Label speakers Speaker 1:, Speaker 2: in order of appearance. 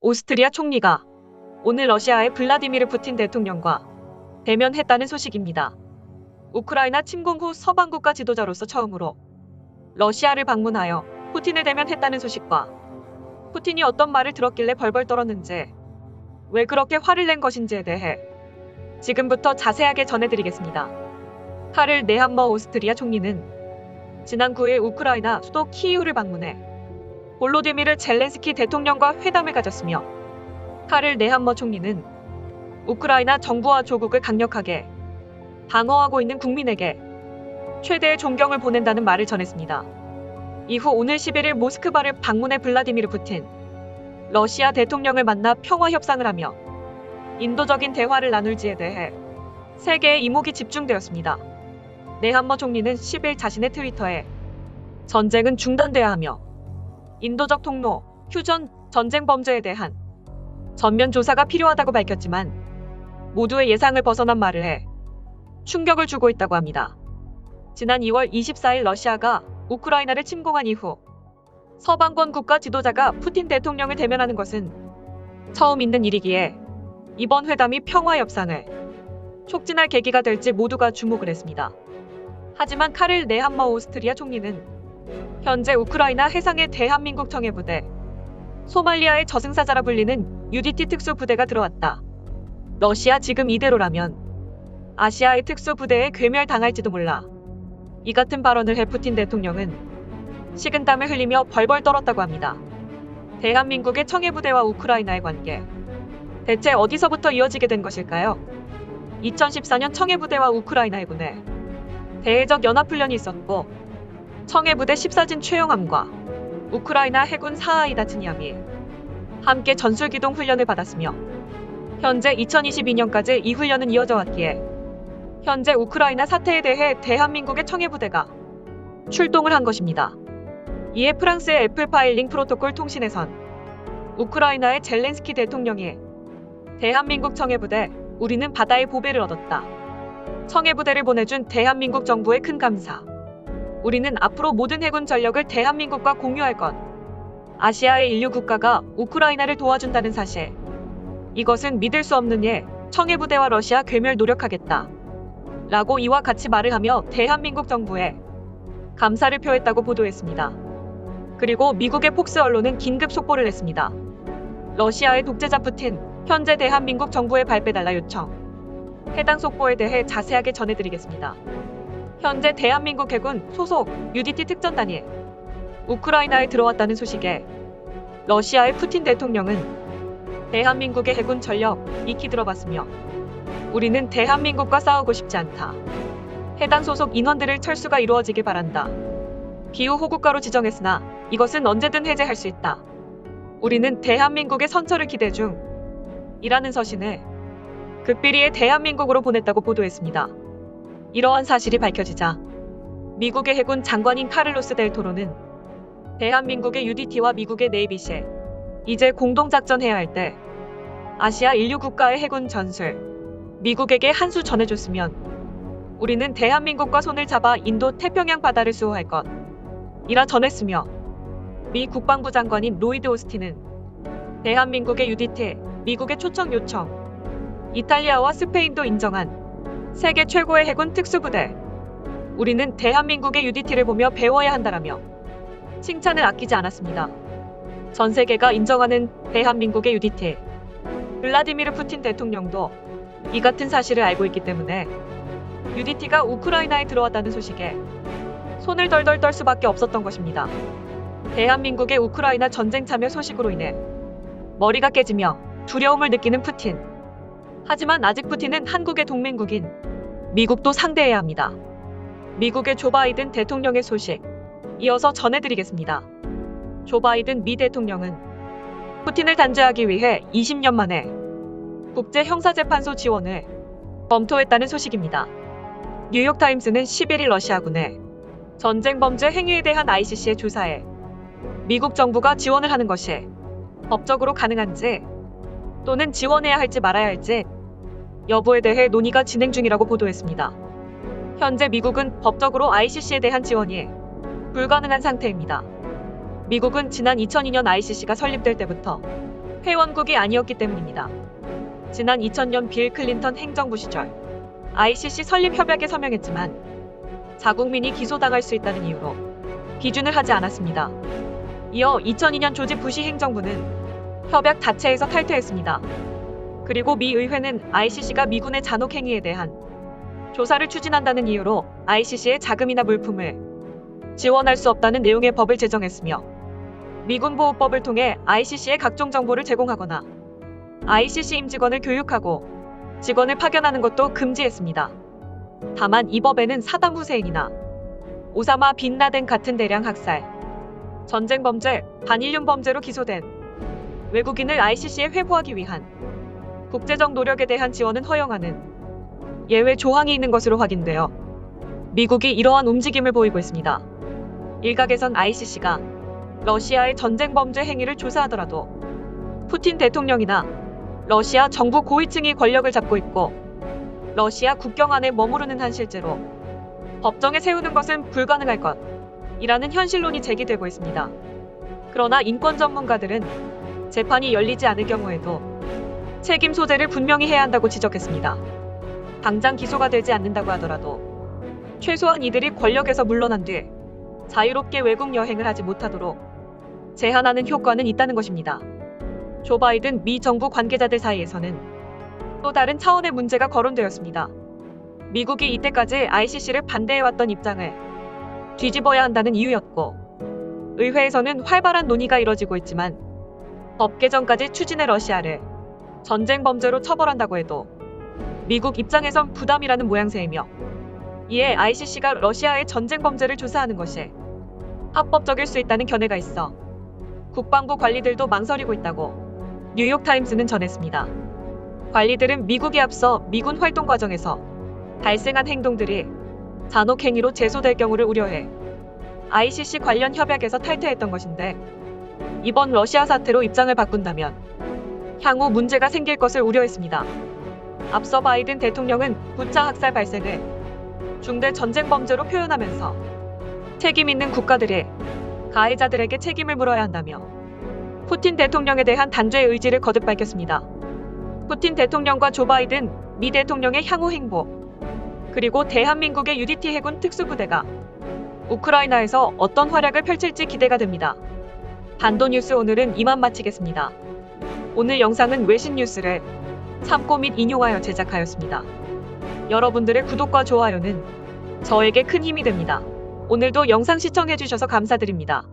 Speaker 1: 오스트리아 총리가 오늘 러시아의 블라디미르 푸틴 대통령과 대면했다는 소식입니다. 우크라이나 침공 후 서방 국가 지도자로서 처음으로 러시아를 방문하여 푸틴을 대면했다는 소식과 푸틴이 어떤 말을 들었길래 벌벌 떨었는지, 왜 그렇게 화를 낸 것인지에 대해 지금부터 자세하게 전해드리겠습니다. 카를 네함머 오스트리아 총리는 지난 9일 우크라이나 수도 키이우를 방문해 볼로디미르 젤렌스키 대통령과 회담을 가졌으며, 카를 네함머 총리는 우크라이나 정부와 조국을 강력하게 방어하고 있는 국민에게 최대의 존경을 보낸다는 말을 전했습니다. 이후 오늘 11일 모스크바를 방문해 블라디미르 푸틴 러시아 대통령을 만나 평화 협상을 하며 인도적인 대화를 나눌지에 대해 세계의 이목이 집중되었습니다. 네함머 총리는 10일 자신의 트위터에 전쟁은 중단돼야 하며 인도적 통로, 휴전, 전쟁 범죄에 대한 전면 조사가 필요하다고 밝혔지만, 모두의 예상을 벗어난 말을 해 충격을 주고 있다고 합니다. 지난 2월 24일 러시아가 우크라이나를 침공한 이후 서방권 국가 지도자가 푸틴 대통령을 대면하는 것은 처음 있는 일이기에 이번 회담이 평화 협상을 촉진할 계기가 될지 모두가 주목을 했습니다. 하지만 카를 네함머 오스트리아 총리는 현재 우크라이나 해상에 대한민국 청해부대, 소말리아의 저승사자라 불리는 UDT 특수부대가 들어왔다. 러시아 지금 이대로라면 아시아의 특수부대에 괴멸당할지도 몰라. 이 같은 발언을 해 푸틴 대통령은 식은땀을 흘리며 벌벌 떨었다고 합니다. 대한민국의 청해부대와 우크라이나의 관계, 대체 어디서부터 이어지게 된 것일까요? 2014년 청해부대와 우크라이나 해군에 대외적 연합훈련이 있었고, 청해부대 14진 최영함과 우크라이나 해군 사하이다 즈니함이 함께 전술기동 훈련을 받았으며, 현재 2022년까지 이 훈련은 이어져 왔기에 현재 우크라이나 사태에 대해 대한민국의 청해부대가 출동을 한 것입니다. 이에 프랑스의 애플파일링 프로토콜 통신에선 우크라이나의 젤렌스키 대통령이 대한민국 청해부대, 우리는 바다의 보배를 얻었다. 청해부대를 보내준 대한민국 정부에 큰 감사. 우리는 앞으로 모든 해군 전력을 대한민국과 공유할 것. 아시아의 인류 국가가 우크라이나를 도와준다는 사실. 이것은 믿을 수 없는 일. 청해부대와 러시아 괴멸 노력하겠다. 라고 이와 같이 말을 하며 대한민국 정부에 감사를 표했다고 보도했습니다. 그리고 미국의 폭스 언론은 긴급 속보를 냈습니다. 러시아의 독재자 푸틴, 현재 대한민국 정부에 발빼달라 요청. 해당 속보에 대해 자세하게 전해드리겠습니다. 현재 대한민국 해군 소속 UDT 특전단이 우크라이나에 들어왔다는 소식에 러시아의 푸틴 대통령은 대한민국의 해군 전력 익히 들어봤으며, 우리는 대한민국과 싸우고 싶지 않다. 해당 소속 인원들을 철수가 이루어지길 바란다. 기후 호국가로 지정했으나 이것은 언제든 해제할 수 있다. 우리는 대한민국의 선처를 기대 중. 이라는 서신을 극비리에 대한민국으로 보냈다고 보도했습니다. 이러한 사실이 밝혀지자 미국의 해군 장관인 카를로스 델 토로는 대한민국의 UDT와 미국의 네이비시 이제 공동작전해야 할 때 아시아 인류 국가의 해군 전술 미국에게 한 수 전해줬으면 우리는 대한민국과 손을 잡아 인도 태평양 바다를 수호할 것 이라 전했으며, 미 국방부 장관인 로이드 오스틴은 대한민국의 UDT, 미국의 초청 요청, 이탈리아와 스페인도 인정한 세계 최고의 해군 특수부대, 우리는 대한민국의 UDT를 보며 배워야 한다라며 칭찬을 아끼지 않았습니다. 전 세계가 인정하는 대한민국의 UDT, 블라디미르 푸틴 대통령도 이 같은 사실을 알고 있기 때문에 UDT가 우크라이나에 들어왔다는 소식에 손을 덜덜 떨 수밖에 없었던 것입니다. 대한민국의 우크라이나 전쟁 참여 소식으로 인해 머리가 깨지며 두려움을 느끼는 푸틴. 하지만 아직 푸틴은 한국의 동맹국인 미국도 상대해야 합니다. 미국의 조 바이든 대통령의 소식 이어서 전해드리겠습니다. 조 바이든 미 대통령은 푸틴을 단죄하기 위해 20년 만에 국제형사재판소 지원을 검토했다는 소식입니다. 뉴욕타임스는 11일 러시아군의 전쟁 범죄 행위에 대한 ICC의 조사에 미국 정부가 지원을 하는 것이 법적으로 가능한지, 또는 지원해야 할지 말아야 할지 여부에 대해 논의가 진행 중이라고 보도했습니다. 현재 미국은 법적으로 ICC에 대한 지원이 불가능한 상태입니다. 미국은 지난 2002년 ICC가 설립될 때부터 회원국이 아니었기 때문입니다. 지난 2000년 빌 클린턴 행정부 시절 ICC 설립 협약에 서명했지만 자국민이 기소당할 수 있다는 이유로批准을 하지 않았습니다. 이어 2002년 조지 부시 행정부는 협약 자체에서 탈퇴했습니다. 그리고 미 의회는 ICC가 미군의 잔혹 행위에 대한 조사를 추진한다는 이유로 ICC의 자금이나 물품을 지원할 수 없다는 내용의 법을 제정했으며 미군보호법을 통해 ICC에 각종 정보를 제공하거나 ICC 임직원을 교육하고 직원을 파견하는 것도 금지했습니다. 다만 이 법에는 사담 후세인이나 오사마 빈 라덴 같은 대량 학살, 전쟁 범죄, 반인륜 범죄로 기소된 외국인을 ICC에 회부하기 위한 국제적 노력에 대한 지원은 허용하는 예외 조항이 있는 것으로 확인되어 미국이 이러한 움직임을 보이고 있습니다. 일각에선 ICC가 러시아의 전쟁 범죄 행위를 조사하더라도 푸틴 대통령이나 러시아 정부 고위층이 권력을 잡고 있고 러시아 국경 안에 머무르는 한 실제로 법정에 세우는 것은 불가능할 것이라는 현실론이 제기되고 있습니다. 그러나 인권 전문가들은 재판이 열리지 않을 경우에도 책임 소재를 분명히 해야 한다고 지적했습니다. 당장 기소가 되지 않는다고 하더라도 최소한 이들이 권력에서 물러난 뒤 자유롭게 외국 여행을 하지 못하도록 제한하는 효과는 있다는 것입니다. 조 바이든 미 정부 관계자들 사이에서는 또 다른 차원의 문제가 거론되었습니다. 미국이 이때까지 ICC를 반대해왔던 입장을 뒤집어야 한다는 이유였고, 의회에서는 활발한 논의가 이뤄지고 있지만 법 개정까지 추진해 러시아를 전쟁 범죄로 처벌한다고 해도 미국 입장에선 부담이라는 모양새이며, 이에 ICC가 러시아의 전쟁 범죄를 조사하는 것이 합법적일 수 있다는 견해가 있어 국방부 관리들도 망설이고 있다고 뉴욕타임스는 전했습니다. 관리들은 미국에 앞서 미군 활동 과정에서 발생한 행동들이 잔혹 행위로 제소될 경우를 우려해 ICC 관련 협약에서 탈퇴했던 것인데, 이번 러시아 사태로 입장을 바꾼다면 향후 문제가 생길 것을 우려했습니다. 앞서 바이든 대통령은 부차 학살 발생을 중대 전쟁 범죄로 표현하면서 책임 있는 국가들이 가해자들에게 책임을 물어야 한다며 푸틴 대통령에 대한 단죄의 의지를 거듭 밝혔습니다. 푸틴 대통령과 조 바이든 미 대통령의 향후 행보, 그리고 대한민국의 UDT 해군 특수부대가 우크라이나에서 어떤 활약을 펼칠지 기대가 됩니다. 반도뉴스 오늘은 이만 마치겠습니다. 오늘 영상은 외신 뉴스를 참고 및 인용하여 제작하였습니다. 여러분들의 구독과 좋아요는 저에게 큰 힘이 됩니다. 오늘도 영상 시청해주셔서 감사드립니다.